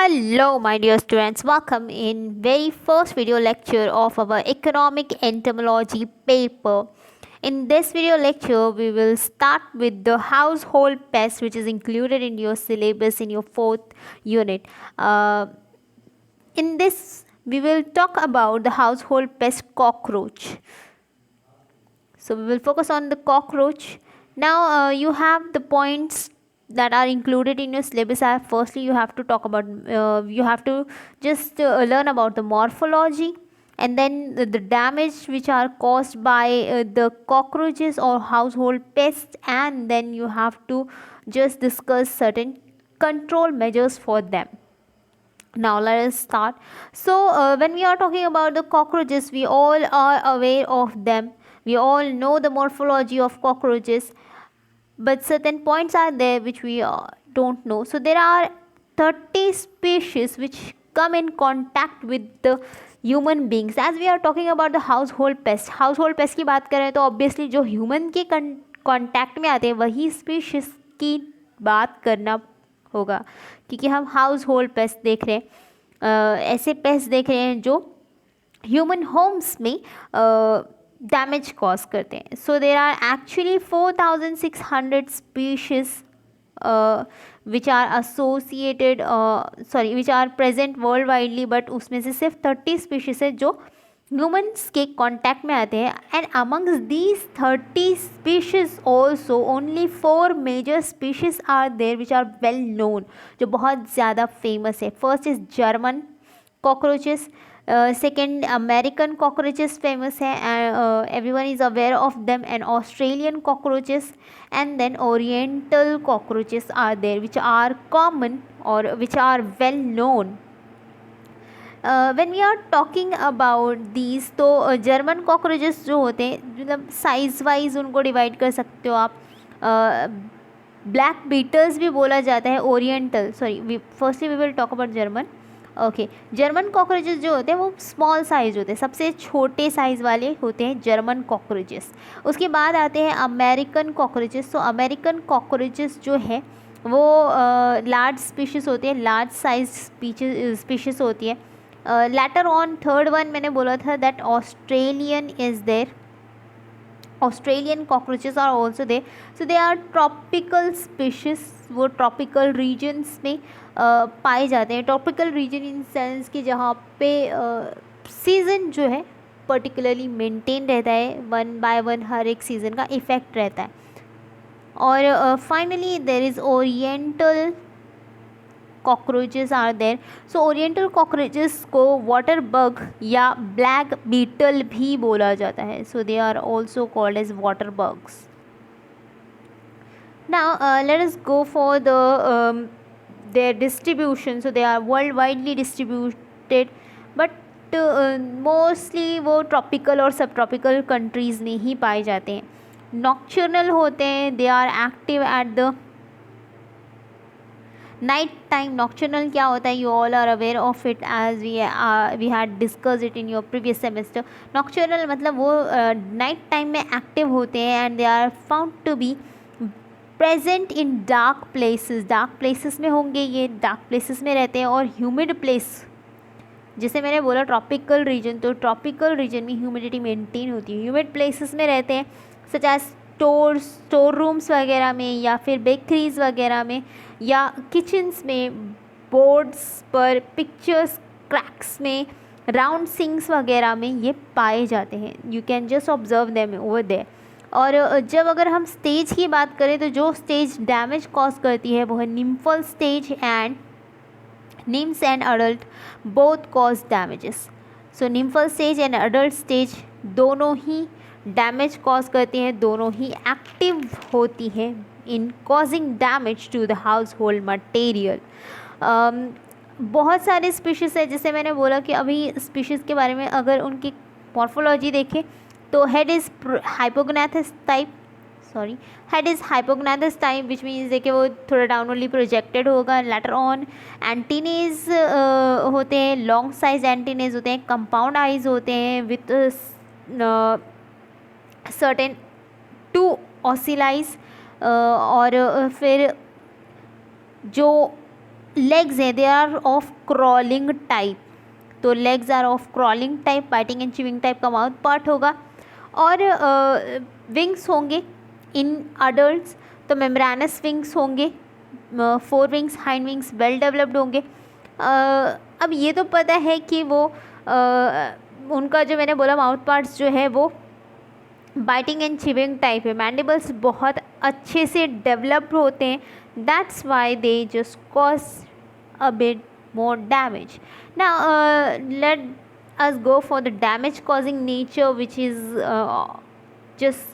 Hello, my dear students. Welcome in very first video lecture of our economic entomology paper. In this video lecture, we will start with the household pest, which is included in your syllabus in your fourth unit. In this, we will talk about the household pest cockroach. So we will focus on the cockroach. Now you have the points that are included in your syllabus. Firstly, you have to talk about you have to just learn about the morphology, and then the damage which are caused by the cockroaches or household pests, and then you have to just discuss certain control measures for them. Now let us start. So when we are talking about the cockroaches, we all are aware of them. We all know the morphology of cockroaches, but certain points are there which we don't know. So there are 30 species which come in contact with the human beings. As we are talking about the household pest की बात करें तो obviously जो human के contact में आते हैं वही species की बात करना होगा, क्योंकि हम हाउस होल्ड पेस्ट देख रहे हैं, ऐसे पेस्ट देख रहे हैं जो ह्यूमन होम्स में डैमेज कॉज करते हैं. So there are actually 4600 species which are associated which are present world widely, but उसमें से सिर्फ 30 स्पीशीज है जो ह्यूमन्स के कांटेक्ट में आते हैं. And amongst these 30 species also only 4 major species are there which are well known, जो बहुत ज़्यादा फेमस है. First is German cockroaches, second American cockroaches famous है, everyone is aware of them, and Australian cockroaches, and then oriental cockroaches are there which are common और which are well known. When we are talking about these, तो German cockroaches जो होते हैं, मतलब size wise उनको divide कर सकते हो आप. ब्लैक बीटल्स भी बोला जाता है. Oriental firstly we will talk about German. Okay, German cockroaches जो होते हैं वो स्मॉल साइज़ होते हैं, सबसे छोटे साइज़ वाले होते हैं जर्मन कॉकरोचेस. उसके बाद आते हैं अमेरिकन कॉकरोचेस. तो अमेरिकन कॉकरोचेस जो है वो लार्ज स्पीशीज़ होते हैं, लार्ज साइज स्पीशीज़ होती है. लेटर ऑन थर्ड वन मैंने बोला था that Australian is there. Australian cockroaches are also there. So they are tropical species, वो ट्रॉपिकल रीजन्स में पाए जाते हैं. ट्रॉपिकल रीजन इन सेंस कि जहाँ पे सीज़न जो है पर्टिकुलरली मेंटेन रहता है, 1 बाय 1 हर एक सीज़न का इफ़ेक्ट रहता है. और finally there is oriental cockroaches are there. So oriental cockroaches को वाटर बग या ब्लैक बीटल भी बोला जाता है. So they are also called as water bugs. Now let us go for the their distribution. So they are world widely distributed, but mostly वो tropical और सब tropical countries में ही पाए जाते हैं. नॉक्चर्नल होते हैं, they are active at the night time. Nocturnal क्या होता है, you all are aware of it as we had discuss it in your previous semester. Nocturnal मतलब वो नाइट टाइम में एक्टिव होते हैं and they are found to be present in dark places. Dark places में होंगे, ये dark places में रहते हैं. और ह्यूमिड प्लेस, जैसे मैंने बोला ट्रॉपिकल रीजन, तो ट्रॉपिकल रीजन में ह्यूमिडिटी मेंटेन होती है. ह्यूमिड प्लेसेस में रहते हैं, सच एज स्टोर रूम्स वगैरह में, या फिर बेकरीज वगैरह में, या किचन्स में, बोर्ड्स पर, पिक्चर्स क्रैक्स में, राउंड सिंक्स वगैरह में ये पाए जाते हैं. You can just observe them over there. और जब अगर हम स्टेज की बात करें तो जो स्टेज डैमेज कॉज करती है वो है nymphal stage, and NIMS and adult both cause damages. So nymphal stage and adult stage दोनों ही डैमेज कॉज करती हैं, दोनों ही एक्टिव होती हैं in causing damage to the household material. बहुत सारे स्पीशीज़ है, जैसे मैंने बोला कि अभी स्पीशीज़ के बारे में अगर उनकी मॉर्फोलॉजी देखें तो head is hypognathous type, which means देखिए वो थोड़ा डाउनवर्डली प्रोजेक्टेड होगा. लेटर ऑन एंटीनेज होते हैं, लॉन्ग साइज एंटीनेज होते हैं, कंपाउंड आइज होते हैं विथ सर्टेन 2 ऑसिलाइज. और फिर जो लेग्स हैं they are of crawling type, तो legs are of crawling type, biting and chewing type का माउथ पार्ट होगा। और विंग्स होंगे इन अडल्ट्स, तो मेम्ब्रानस विंग्स होंगे, four wings, hind wings well developed होंगे। अब ये तो पता है कि वो उनका जो मैंने बोला माउथ पार्ट्स जो है वो बाइटिंग एंड च्यूइंग टाइप है, मैंडिबल्स बहुत अच्छे से डेवलप्ड होते हैं, that's why they just cause a bit more damage. Now let us go for the damage causing nature, which is just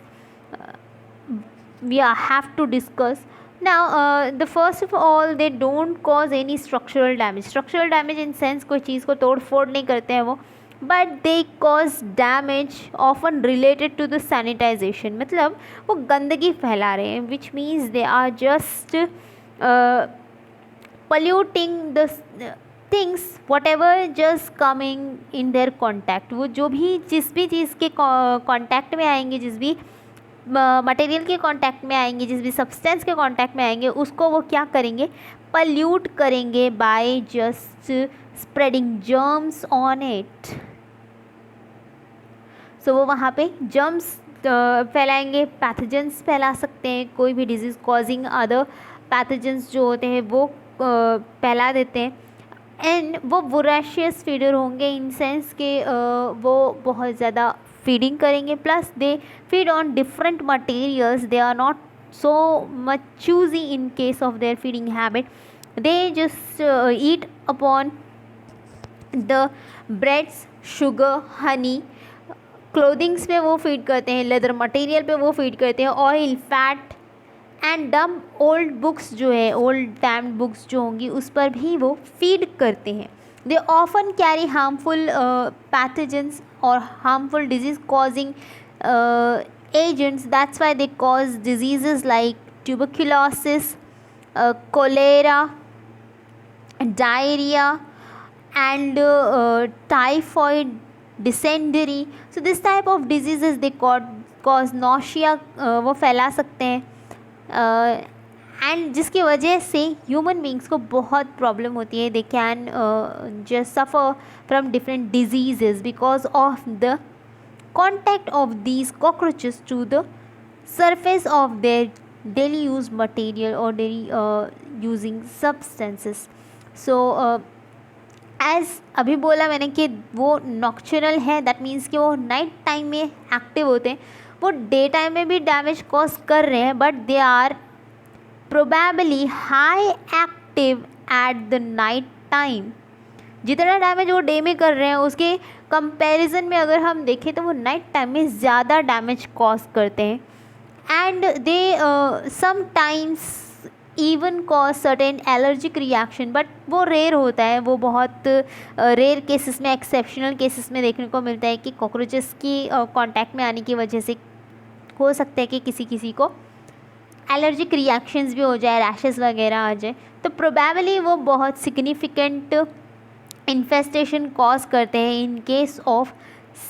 we have to discuss. Now the first of all, they don't cause any structural damage. Structural damage in sense कोई चीज़ को तोड़ फोड़ नहीं करते हैं वो, but they cause damage often related to the sanitization. मतलब वो गंदगी फैला रहे हैं, which means they are just polluting the things whatever just coming in their contact. वो जो भी जिस भी चीज़ के कांटेक्ट में आएंगे, जिस भी मटेरियल के कांटेक्ट में आएंगे, जिस भी सब्सटेंस के कांटेक्ट में आएंगे, उसको वो क्या करेंगे, पल्यूट करेंगे by just spreading germs on it. So वो वहाँ पे जर्म्स फैलाएंगे, पैथोजेंस फैला सकते हैं, कोई भी डिजीज़ कॉजिंग अदर पैथोजेंस जो होते हैं वो फैला देते हैं। एंड वो वोरेशियस फीडर होंगे इन सेंस के वो बहुत ज़्यादा फीडिंग करेंगे, plus they feed on different materials, they are not so much choosy in case of their feeding habit. They just eat upon the breads, sugar, honey, clothings पे वो feed करते हैं, leather material पे वो feed करते हैं, oil, fat and डम old books जो है, ओल्ड डैम्ड बुक्स जो होंगी उस पर भी वो फीड करते हैं। They often carry harmful pathogens और harmful disease causing agents, that's why they cause diseases like tuberculosis, cholera, diarrhea and typhoid, dysentery. So this type of diseases they cause nausea, वो फैला सकते हैं एंड जिसकी वजह से ह्यूमन बींग्स को बहुत प्रॉब्लम होती है। They can just suffer from different diseases because of the contact of these cockroaches to the surface of their daily use material or daily using substances. So as अभी बोला मैंने कि वो nocturnal है, दैट मीन्स कि वो night time में active होते हैं, वो डे टाइम में भी डैमेज कॉज कर रहे हैं, but they are probably high active at the night time. जितना डैमेज वो डे में कर रहे हैं उसके कंपैरिजन में अगर हम देखें तो वो नाइट टाइम में ज़्यादा डैमेज कॉज करते हैं and they sometimes even cause certain allergic reaction, but वो रेयर होता है, वो बहुत रेयर केसेस में, एक्सेप्शनल केसेस में देखने को मिलता है कि कॉकरोचेस की कांटेक्ट में आने की वजह से हो सकता है कि किसी किसी को एलर्जिक रिएक्शंस भी हो जाए, रैशेस वगैरह आ जाए, तो प्रोबेबली वो बहुत सिग्निफिकेंट इन्फेस्टेशन कॉज करते हैं इन केस ऑफ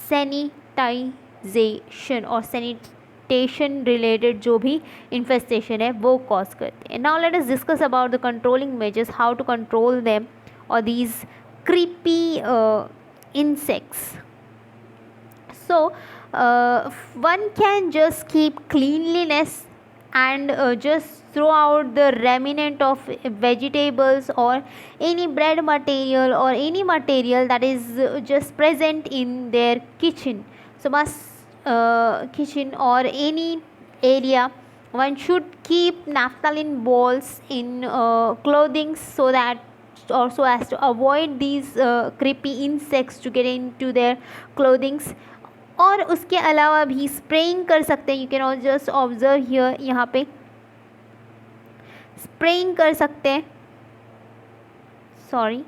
सैनिटाइजेशन और सैनिटेशन रिलेटेड जो भी इन्फेस्टेशन है वो कॉज करते हैं। Now let us discuss about the controlling measures, how to control them और these creepy insects. So one can just keep cleanliness and just throw out the remnant of vegetables or any bread material or any material that is just present in their kitchen. So must kitchen or any area, one should keep naphthalene balls in clothing so that also as to avoid these creepy insects to get into their clothings. और उसके अलावा भी spraying कर सकते हैं, you can just observe here, यहाँ पे spraying कर सकते हैं, सॉरी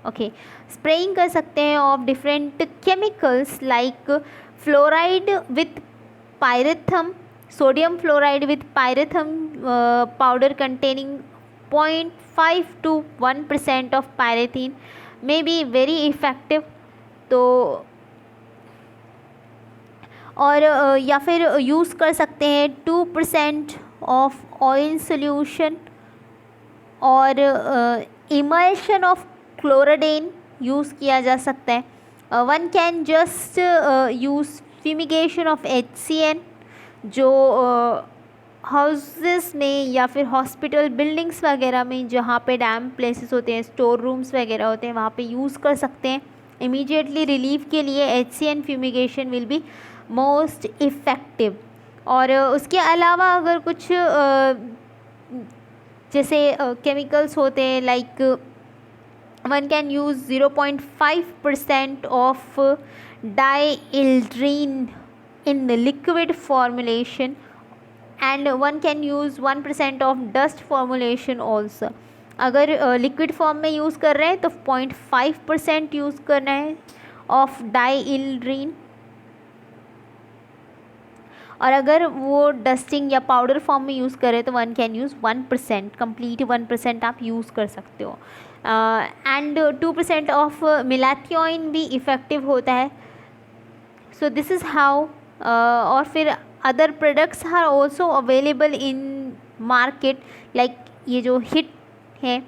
ओके, स्प्रेइंग कर सकते हैं of different chemicals like fluoride with pyrethrum, sodium fluoride with pyrethrum powder containing 0.5 to 1% of pyrethrin may be very effective. तो और या फिर यूज़ कर सकते हैं 2% ऑफ ऑयल सोल्यूशन और इमल्शन ऑफ क्लोराडेन यूज़ किया जा सकता है. One can just use fumigation of HCN, जो हाउसेस में या फिर हॉस्पिटल बिल्डिंग्स वगैरह में जहाँ पे डैम प्लेसेस होते हैं, स्टोर रूम्स वगैरह होते हैं, वहाँ पे यूज़ कर सकते हैं. इमीडिएटली रिलीफ के लिए HCN fumigation will be most effective. और उसके अलावा अगर कुछ जैसे केमिकल्स होते हैं, like one can use 0.5% of dieldrin in liquid formulation, and one can use 1% of dust formulation also. अगर लिक्विड फॉर्म में यूज़ कर रहे हैं तो 0.5% यूज़ करना है ऑफ डाइइल्ड्रीन, और अगर वो डस्टिंग या पाउडर फॉर्म में यूज़ करें तो वन कैन यूज़ 1%, कंप्लीट 1% आप यूज़ कर सकते हो. एंड 2% ऑफ मिलाथियोइन भी इफ़ेक्टिव होता है. So this is how. और फिर other products are also available in market, like ये जो हिट है,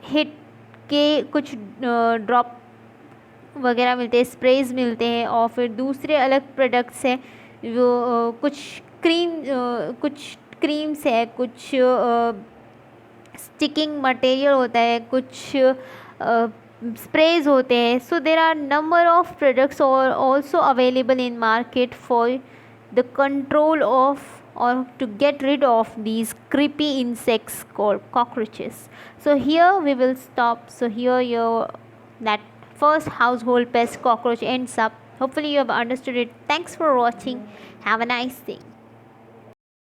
हिट के कुछ ड्रॉप वगैरह मिलते हैं, स्प्रेज मिलते हैं, और फिर दूसरे अलग प्रोडक्ट्स हैं जो कुछ क्रीम्स है, कुछ स्टिकिंग मटेरियल होता है, कुछ sprays होते हैं. So there are number of products are also available in market for the control of or to get rid of these creepy insects called cockroaches. So here we will stop. So here your that first household pest cockroach ends up. Hopefully you have understood it. Thanks for watching. Have a nice day.